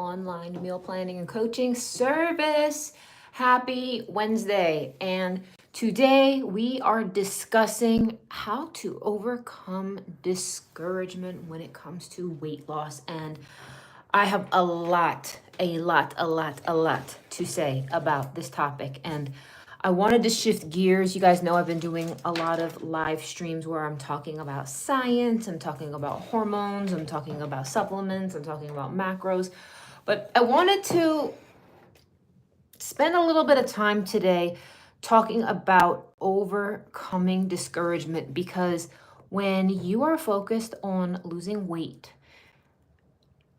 online meal planning and coaching service. Happy Wednesday. And today we are discussing how to overcome discouragement when it comes to weight loss. And I have a lot to say about this topic. And I wanted to shift gears. You guys know I've been doing a lot of live streams where I'm talking about science, I'm talking about hormones, I'm talking about supplements, I'm talking about macros. But I wanted to spend a little bit of time today talking about overcoming discouragement, because when you are focused on losing weight,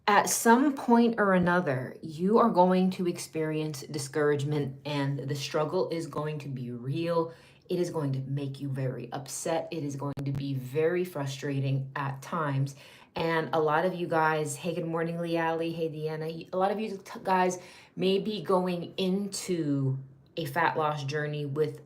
at some point or another, you are going to experience discouragement, and the struggle is going to be real. It is going to make you very upset. It is going to be very frustrating at times. And a lot of you guys, hey, good morning, Leali. Hey, Deanna. A lot of you guys may be going into a fat loss journey with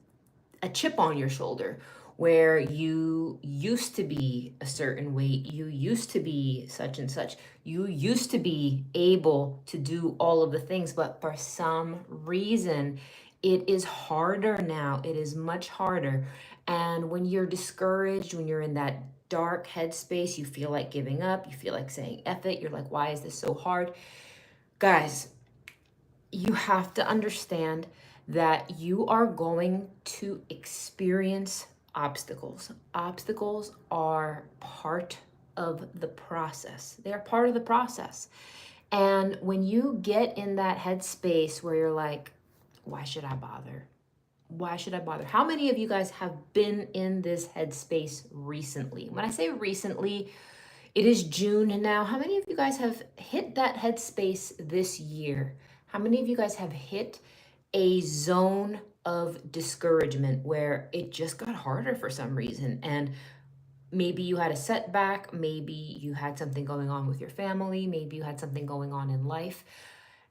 a chip on your shoulder, where you used to be a certain weight, you used to be such and such, you used to be able to do all of the things, but for some reason, it is harder now. It is much harder. And when you're discouraged, when you're in that dark headspace, you feel like giving up, you feel like saying F it, you're like, why is this so hard? Guys, you have to understand that you are going to experience obstacles. Obstacles are part of the process. They are part of the process. And when you get in that headspace where you're like, why should I bother? Why should I bother? How many of you guys have been in this headspace recently? When I say recently, it is June now. How many of you guys have hit that headspace this year? How many of you guys have hit a zone of discouragement where it just got harder for some reason? And maybe you had a setback, maybe you had something going on with your family, maybe you had something going on in life.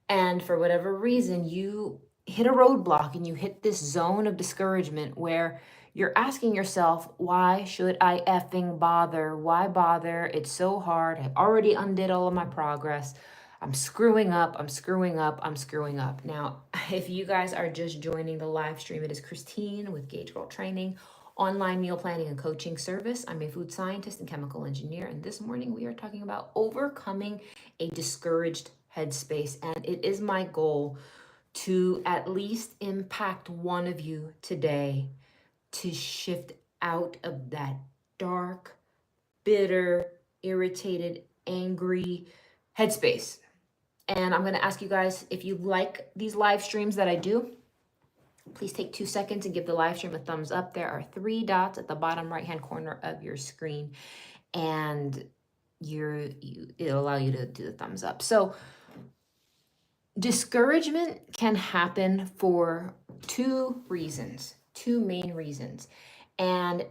And for whatever reason, you hit a roadblock and you hit this zone of discouragement where you're asking yourself, why should I effing bother? Why bother? It's so hard. I already undid all of my progress. I'm screwing up. I'm screwing up. I'm screwing up. Now, if you guys are just joining the live stream, it is Christine with Gauge Girl Training, online meal planning and coaching service. I'm a food scientist and chemical engineer. And this morning we are talking about overcoming a discouraged headspace. And it is my goal to at least impact one of you today to shift out of that dark, bitter, irritated, angry headspace. And I'm going to ask you guys, if you like these live streams that I do, please take 2 seconds and give the live stream a thumbs up. There are 3 dots at the bottom right-hand corner of your screen, and it'll allow you to do the thumbs up. So discouragement can happen for 2 main reasons. And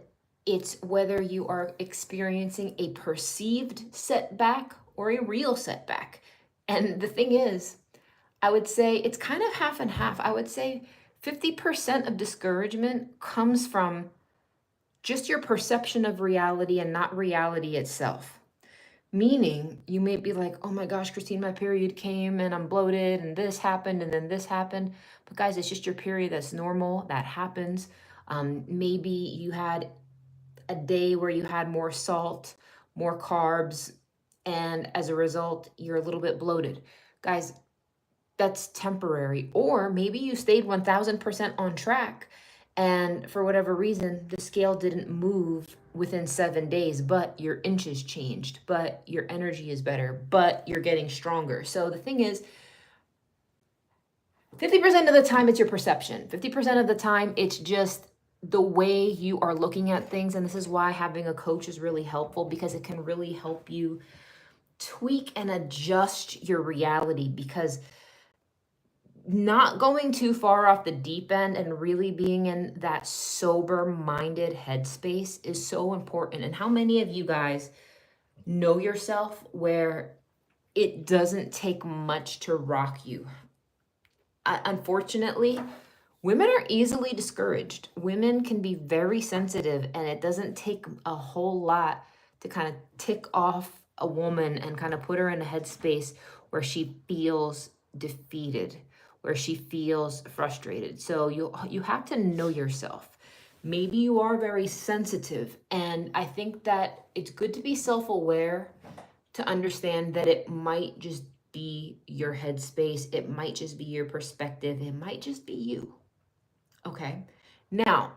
it's whether you are experiencing a perceived setback or a real setback. And the thing is, I would say it's kind of half and half. I would say 50% of discouragement comes from just your perception of reality and not reality itself. Meaning, you may be like, oh my gosh, Christine, my period came and I'm bloated and this happened and then this happened. But guys, it's just your period. That's normal. That happens. Maybe you had a day where you had more salt, more carbs, and as a result, you're a little bit bloated. Guys, that's temporary. Or maybe you stayed 1000% on track, and for whatever reason, the scale didn't move within 7 days, but your inches changed, but your energy is better, but you're getting stronger. So the thing is, 50% of the time it's your perception. 50% of the time it's just the way you are looking at things. And this is why having a coach is really helpful, because it can really help you tweak and adjust your reality, because not going too far off the deep end and really being in that sober-minded headspace is so important. And how many of you guys know yourself where it doesn't take much to rock you? Unfortunately, women are easily discouraged. Women can be very sensitive, and it doesn't take a whole lot to kind of tick off a woman and kind of put her in a headspace where she feels defeated, where she feels frustrated. So you have to know yourself. Maybe you are very sensitive, and I think that it's good to be self-aware, to understand that it might just be your headspace, it might just be your perspective, it might just be you. Okay. Now,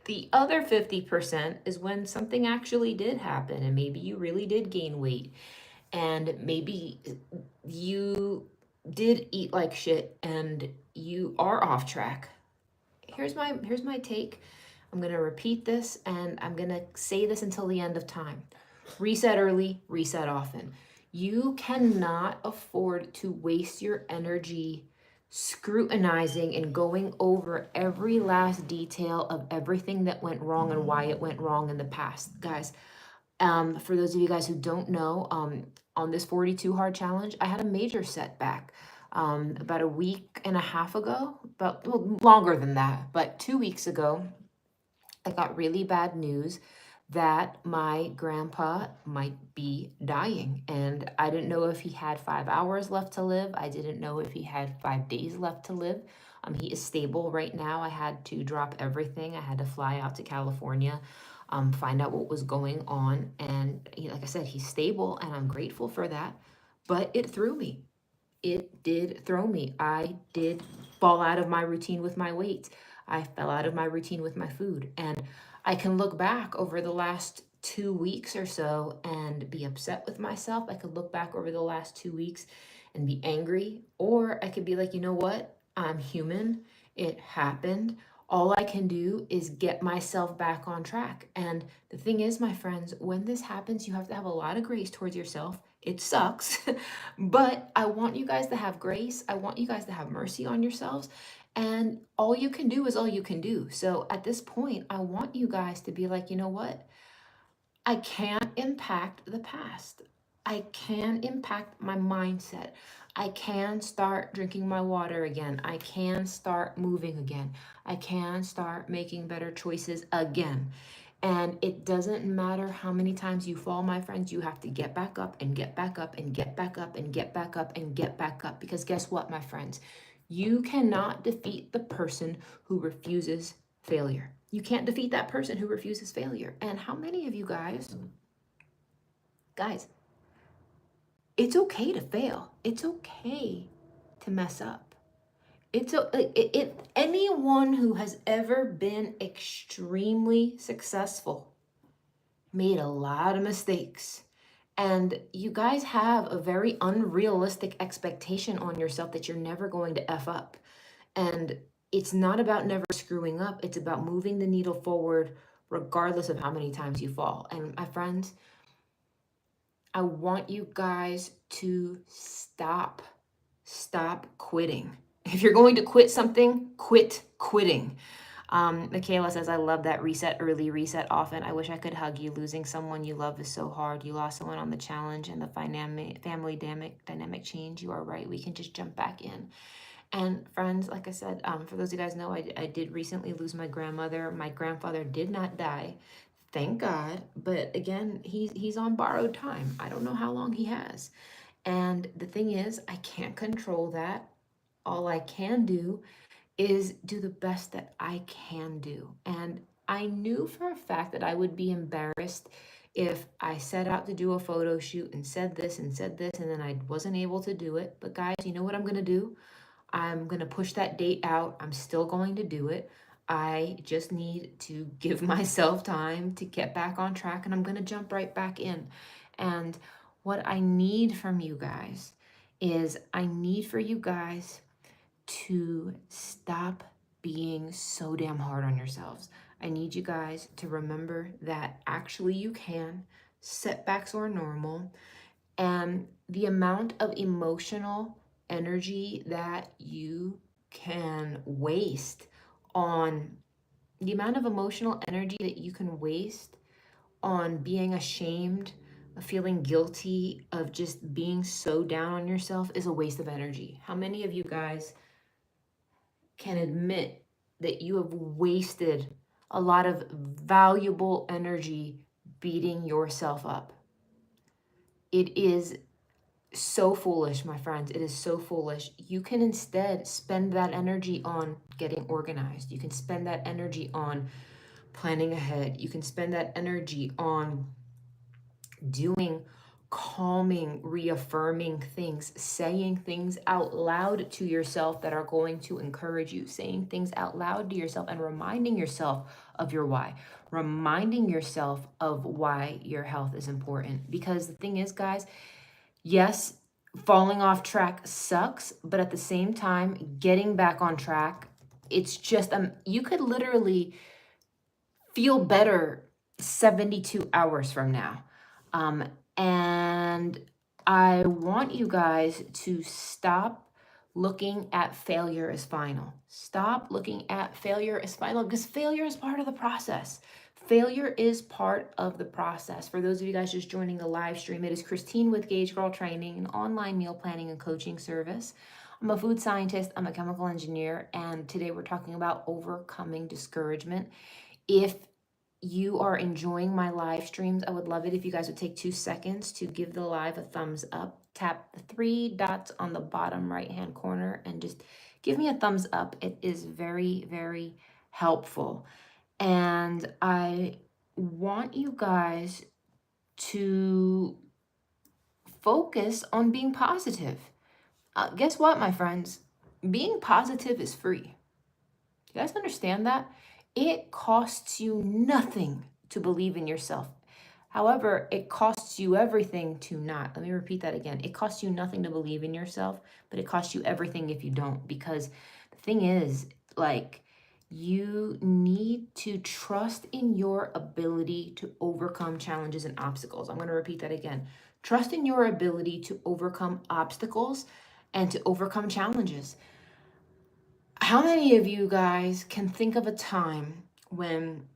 the other 50% is when something actually did happen, and maybe you really did gain weight, and maybe you did eat like shit and you are off track. Here's my take. I'm going to repeat this, and I'm going to say this until the end of time. Reset early, reset often. You cannot afford to waste your energy scrutinizing and going over every last detail of everything that went wrong and why it went wrong in the past. Guys, for those of you guys who don't know, on this 42 hard challenge, I had a major setback. About a week and a half ago, but well, longer than that, but 2 weeks ago, I got really bad news that my grandpa might be dying. And I didn't know if he had 5 hours left to live. I didn't know if he had 5 days left to live. He is stable right now. I had to drop everything. I had to fly out to California, find out what was going on. And like I said, he's stable, and I'm grateful for that. But it threw me. It did throw me. I did fall out of my routine with my weight. I fell out of my routine with my food. And I can look back over the last 2 weeks or so and be upset with myself. I could look back over the last 2 weeks and be angry. Or I could be like, you know what? I'm human. It happened. All I can do is get myself back on track. And the thing is, my friends, when this happens, you have to have a lot of grace towards yourself. It sucks, but I want you guys to have grace. I want you guys to have mercy on yourselves. And all you can do is all you can do. So at this point, I want you guys to be like, you know what? I can't impact the past. I can impact my mindset. I can start drinking my water again. I can start moving again. I can start making better choices again. And it doesn't matter how many times you fall, my friends, you have to get back up and get back up and get back up and get back up and get back up. Because guess what, my friends? You cannot defeat the person who refuses failure. You can't defeat that person who refuses failure. And how many of you guys, it's okay to fail. It's okay to mess up. Anyone who has ever been extremely successful made a lot of mistakes. And you guys have a very unrealistic expectation on yourself that you're never going to F up. And it's not about never screwing up, it's about moving the needle forward regardless of how many times you fall. And my friends, I want you guys to stop quitting. If you're going to quit something, quit quitting. Michaela says, I love that reset early, reset often. I wish I could hug you. Losing someone you love is so hard. You lost someone on the challenge and the family dynamic change. You are right. We can just jump back in. And friends, like I said, for those of you guys know, I did recently lose my grandmother. My grandfather did not die. Thank God. But again, he's on borrowed time. I don't know how long he has. And the thing is, I can't control that. All I can do is do the best that I can do. And I knew for a fact that I would be embarrassed if I set out to do a photo shoot and said this, and then I wasn't able to do it. But guys, you know what I'm going to do? I'm going to push that date out. I'm still going to do it. I just need to give myself time to get back on track, and I'm going to jump right back in. And what I need from you guys is I need for you guys to stop being so damn hard on yourselves. I need you guys to remember that actually you can. Setbacks are normal. And the amount of emotional energy that you can waste on the amount of emotional energy that you can waste on being ashamed, of feeling guilty, of just being so down on yourself is a waste of energy. How many of you guys can admit that you have wasted a lot of valuable energy beating yourself up? It is So foolish, my friends. It is so foolish. You can instead spend that energy on getting organized. You can spend that energy on planning ahead. You can spend that energy on doing calming, reaffirming things, saying things out loud to yourself that are going to encourage you, saying things out loud to yourself and reminding yourself of your why, reminding yourself of why your health is important. Because the thing is, guys, yes, falling off track sucks, but at the same time, getting back on track, it's just you could literally feel better 72 hours from now. Um, and I want you guys to stop looking at failure as final. Stop looking at failure as final, because failure is part of the process. Failure is part of the process. For those of you guys just joining the live stream, it is Christine with Gauge Girl Training, an online meal planning and coaching service. I'm a food scientist, I'm a chemical engineer, and today we're talking about overcoming discouragement. If you are enjoying my live streams, I would love it if you guys would take 2 seconds to give the live a thumbs up. Tap the 3 dots on the bottom right hand corner and just give me a thumbs up. It is very, very helpful. And I want you guys to focus on being positive. Guess what, my friends? Being positive is free. You guys understand that? It costs you nothing to believe in yourself. However, it costs you everything to not. Let me repeat that again. It costs you nothing to believe in yourself, but it costs you everything if you don't. Because the thing is, like, you need to trust in your ability to overcome challenges and obstacles. I'm going to repeat that again. Trust in your ability to overcome obstacles and to overcome challenges. How many of you guys can think of a time when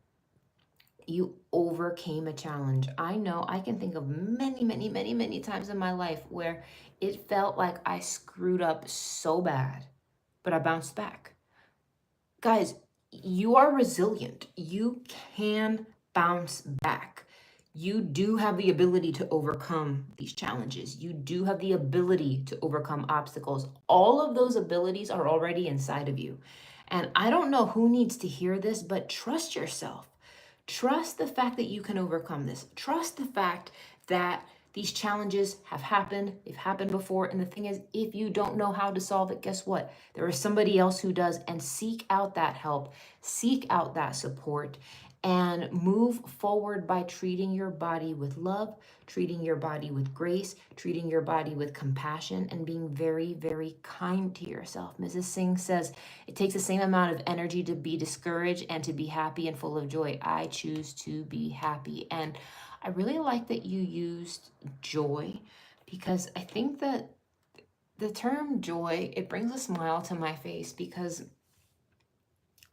you overcame a challenge? I know I can think of many, many, many, many times in my life where it felt like I screwed up so bad, but I bounced back. Guys, you are resilient. You can bounce back. You do have the ability to overcome these challenges. You do have the ability to overcome obstacles. All of those abilities are already inside of you. And I don't know who needs to hear this, but trust yourself. Trust the fact that you can overcome this. Trust the fact that these challenges have happened. They've happened before. And the thing is, if you don't know how to solve it, guess what? There is somebody else who does. And seek out that help, seek out that support, and move forward by treating your body with love, treating your body with grace, treating your body with compassion, and being very, very kind to yourself. Mrs. Singh says, it takes the same amount of energy to be discouraged and to be happy and full of joy. I choose to be happy. And I really like that you used joy, because I think that the term joy, it brings a smile to my face, because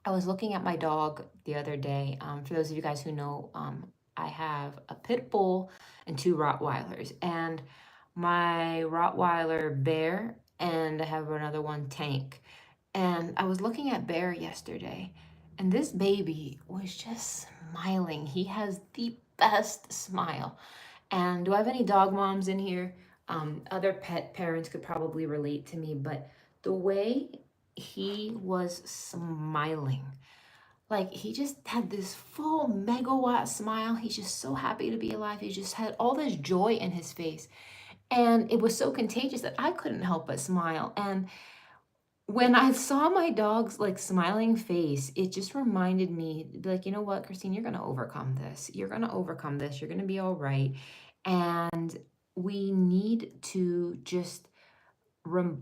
I was looking at my dog the other day. For those of you guys who know, I have a pit bull and 2 Rottweilers, and my Rottweiler Bear, and I have another one, Tank. And I was looking at Bear yesterday, and this baby was just smiling. He has the best smile. And do I have any dog moms in here? Other pet parents could probably relate to me, but the way he was smiling, like he just had this full megawatt smile. He's just so happy to be alive. He just had all this joy in his face. And it was so contagious that I couldn't help but smile. And when I saw my dog's like smiling face, it just reminded me, like, you know what, Christine, you're gonna overcome this. You're gonna overcome this. You're gonna be all right. And we need to just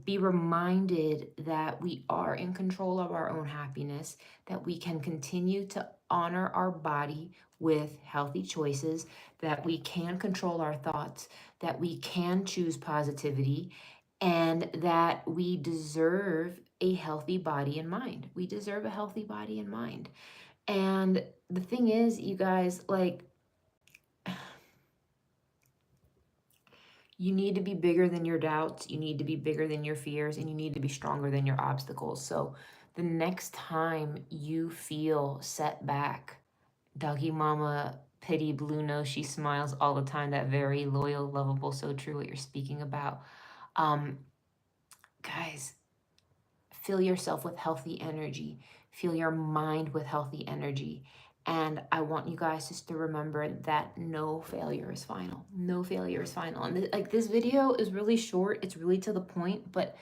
be reminded that we are in control of our own happiness, that we can continue to honor our body with healthy choices, that we can control our thoughts, that we can choose positivity, and that we deserve a healthy body and mind. We deserve a healthy body and mind. And the thing is, you guys, like, you need to be bigger than your doubts. You need to be bigger than your fears, and you need to be stronger than your obstacles. So the next time you feel set back, doggy mama Pity Blue Nose, she smiles all the time. That very loyal, lovable, so true what you're speaking about. Um, guys, fill yourself with healthy energy. Fill your mind with healthy energy. And I want you guys just to remember that no failure is final. No failure is final. And like this video is really short. It's really to the point, but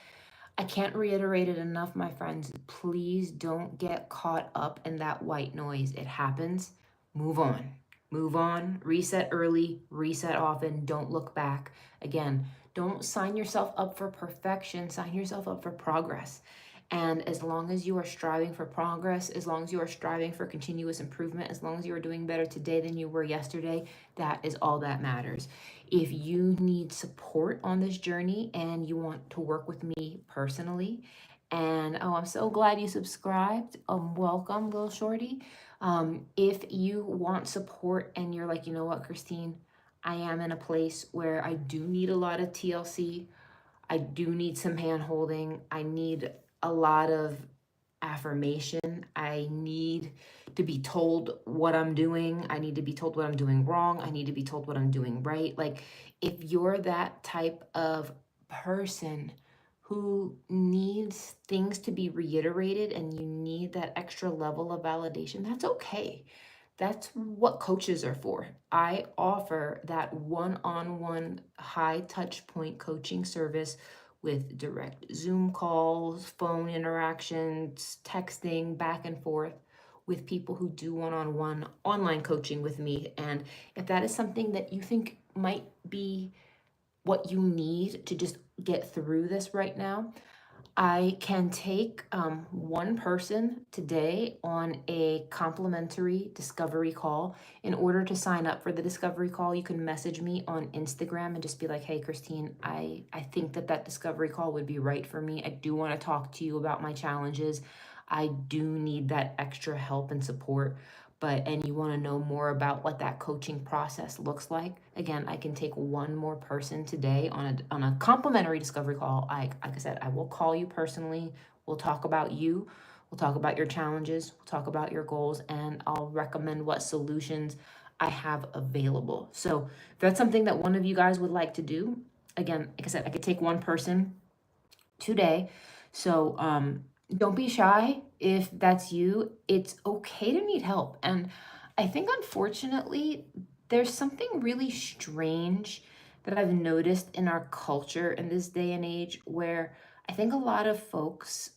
I can't reiterate it enough, my friends. Please don't get caught up in that white noise. It happens. Move on. Move on. Reset early, reset often. Don't look back. Again, don't sign yourself up for perfection. Sign yourself up for progress. And as long as you are striving for progress, as long as you are striving for continuous improvement, as long as you are doing better today than you were yesterday, that is all that matters. If you need support on this journey and you want to work with me personally, and oh, I'm so glad you subscribed. Welcome, little shorty. If you want support and you're like, you know what, Christine, I am in a place where I do need a lot of TLC. I do need some hand holding. I need a lot of affirmation. I need to be told what I'm doing. I need to be told what I'm doing wrong. I need to be told what I'm doing right. Like, if you're that type of person who needs things to be reiterated and you need that extra level of validation, that's okay. That's what coaches are for. I offer that one-on-one high touch point coaching service with direct Zoom calls, phone interactions, texting back and forth with people who do one-on-one online coaching with me. And if that is something that you think might be what you need to just get through this right now, I can take one person today on a complimentary discovery call. In order to sign up for the discovery call, you can message me on Instagram and just be like, hey, Christine, I think that discovery call would be right for me. I do want to talk to you about my challenges. I do need that extra help and support. And you want to know more about what that coaching process looks like, again, I can take one more person today on a complimentary discovery call. Like I said, I will call you personally. We'll talk about you. We'll talk about your challenges. We'll talk about your goals, and I'll recommend what solutions I have available. So if that's something that one of you guys would like to do, again, like I said, I could take one person today. So don't be shy if that's you. It's okay to need help. And I think, unfortunately, there's something really strange that I've noticed in our culture in this day and age where I think a lot of folks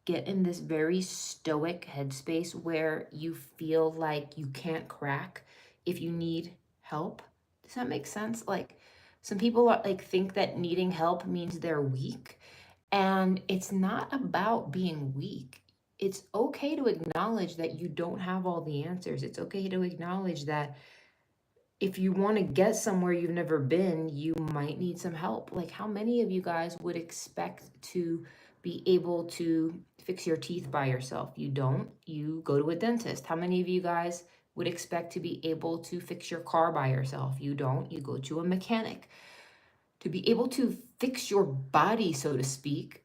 get in this very stoic headspace where you feel like you can't crack if you need help. Does that make sense? Like, some people are like think that needing help means they're weak, and it's not about being weak. It's okay to acknowledge that you don't have all the answers. It's okay to acknowledge that if you want to get somewhere you've never been, you might need some help. Like, how many of you guys would expect to be able to fix your teeth by yourself? You don't. You go to a dentist. How many of you guys would expect to be able to fix your car by yourself? You don't. You go to a mechanic. To be able to fix your body, so to speak,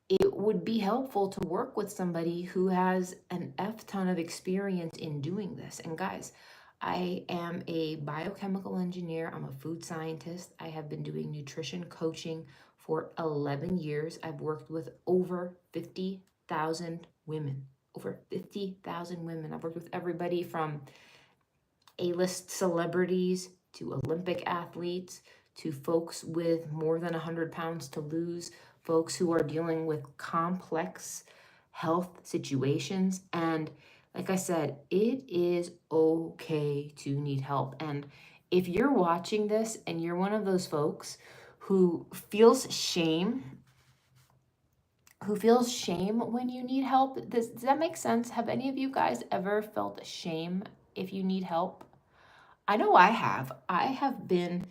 it would be helpful to work with somebody who has an F ton of experience in doing this. And guys, I am a biochemical engineer. I'm a food scientist. I have been doing nutrition coaching for 11 years. I've worked with over 50,000 women. Over 50,000 women. I've worked with everybody from A-list celebrities to Olympic athletes to folks with more than 100 pounds to lose, folks who are dealing with complex health situations. And like I said, it is okay to need help. And if you're watching this and you're one of those folks who feels shame, when you need help, does that make sense? Have any of you guys ever felt shame if you need help? I know I have. I have been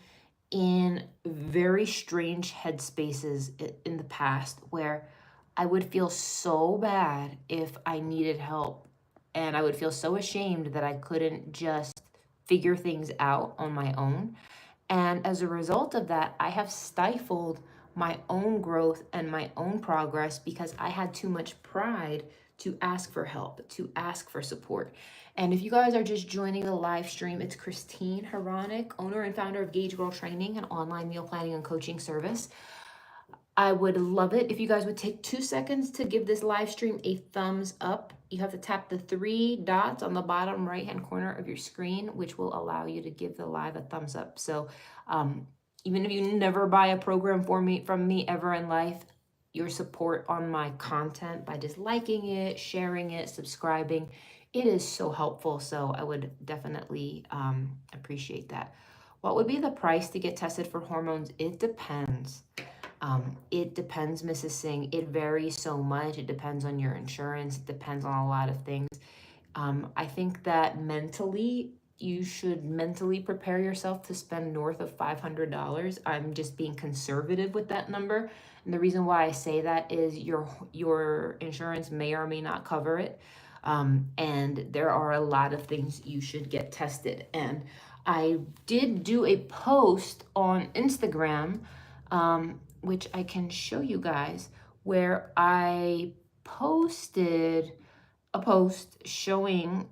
in very strange headspaces in the past where I would feel so bad if I needed help, and I would feel so ashamed that I couldn't just figure things out on my own. And as a result of that, I have stifled my own growth and my own progress because I had too much pride to ask for help, to ask for support. And if you guys are just joining the live stream, it's Christine Hronik, owner and founder of Gauge Girl Training, an online meal planning and coaching service. I would love it if you guys would take 2 seconds to give this live stream a thumbs up. You have to tap the 3 dots on the bottom right-hand corner of your screen, which will allow you to give the live a thumbs up. So even if you never buy a program from me ever in life, your support on my content by just liking it, sharing it, subscribing, it is so helpful. So I would definitely appreciate that. What would be the price to get tested for hormones? It depends. It depends, Mrs. Singh. It varies so much. It depends on your insurance. It depends on a lot of things. I think that mentally, you should mentally prepare yourself to spend north of $500. I'm just being conservative with that number. And the reason why I say that is your insurance may or may not cover it. And there are a lot of things you should get tested. And I did do a post on Instagram, which I can show you guys, where I posted a post showing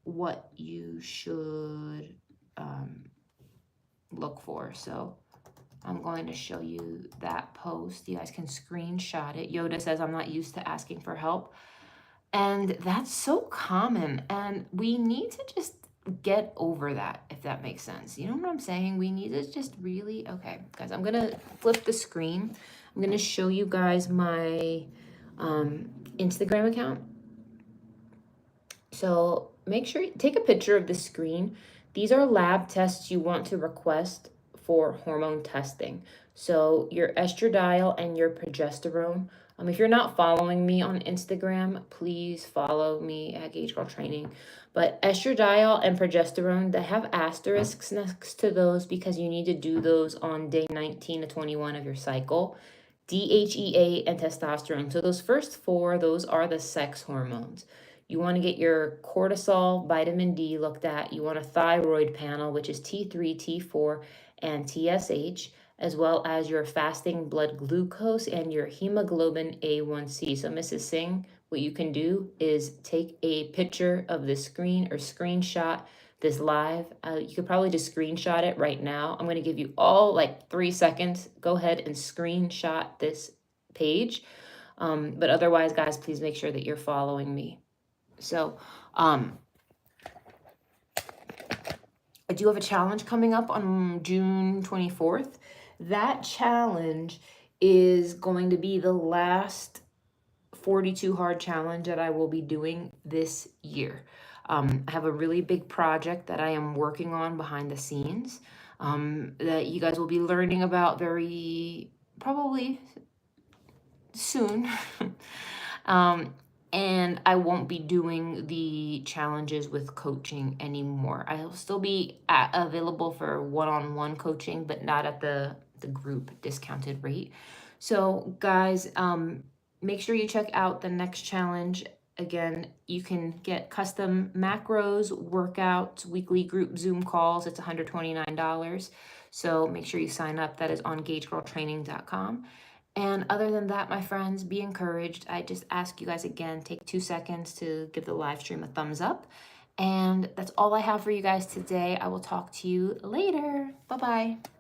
what you should look for. So I'm going to show you that post. You guys can screenshot it. Yoda says, I'm not used to asking for help. And that's so common. And we need to just get over that, if that makes sense. You know what I'm saying? We need to just really, okay, guys, I'm going to flip the screen. I'm going to show you guys my Instagram account. So make sure you take a picture of the screen. These are lab tests you want to request for hormone testing. So your estradiol and your progesterone. If you're not following me on Instagram, please follow me at Gauge Girl Training. But estradiol and progesterone, they have asterisks next to those because you need to do those on day 19 to 21 of your cycle. DHEA and testosterone. So those first 4, those are the sex hormones. You want to get your cortisol, vitamin D looked at. You want a thyroid panel, which is T3, T4, and TSH, as well as your fasting blood glucose and your hemoglobin A1C. So Mrs. Singh, what you can do is take a picture of the screen or screenshot this live. You could probably just screenshot it right now. I'm going to give you all like 3 seconds. Go ahead and screenshot this page. But otherwise, guys, please make sure that you're following me. So I do have a challenge coming up on June 24th. That challenge is going to be the last 42 hard challenge that I will be doing this year. I have a really big project that I am working on behind the scenes that you guys will be learning about very probably soon. And I won't be doing the challenges with coaching anymore. I'll still be available for one-on-one coaching, but not at the group discounted rate. So guys, make sure you check out the next challenge. Again, you can get custom macros, workouts, weekly group Zoom calls. It's $129. So make sure you sign up. That is on GaugeGirlTraining.com. And other than that, my friends, be encouraged. I just ask you guys again, take 2 seconds to give the live stream a thumbs up. And that's all I have for you guys today. I will talk to you later. Bye-bye.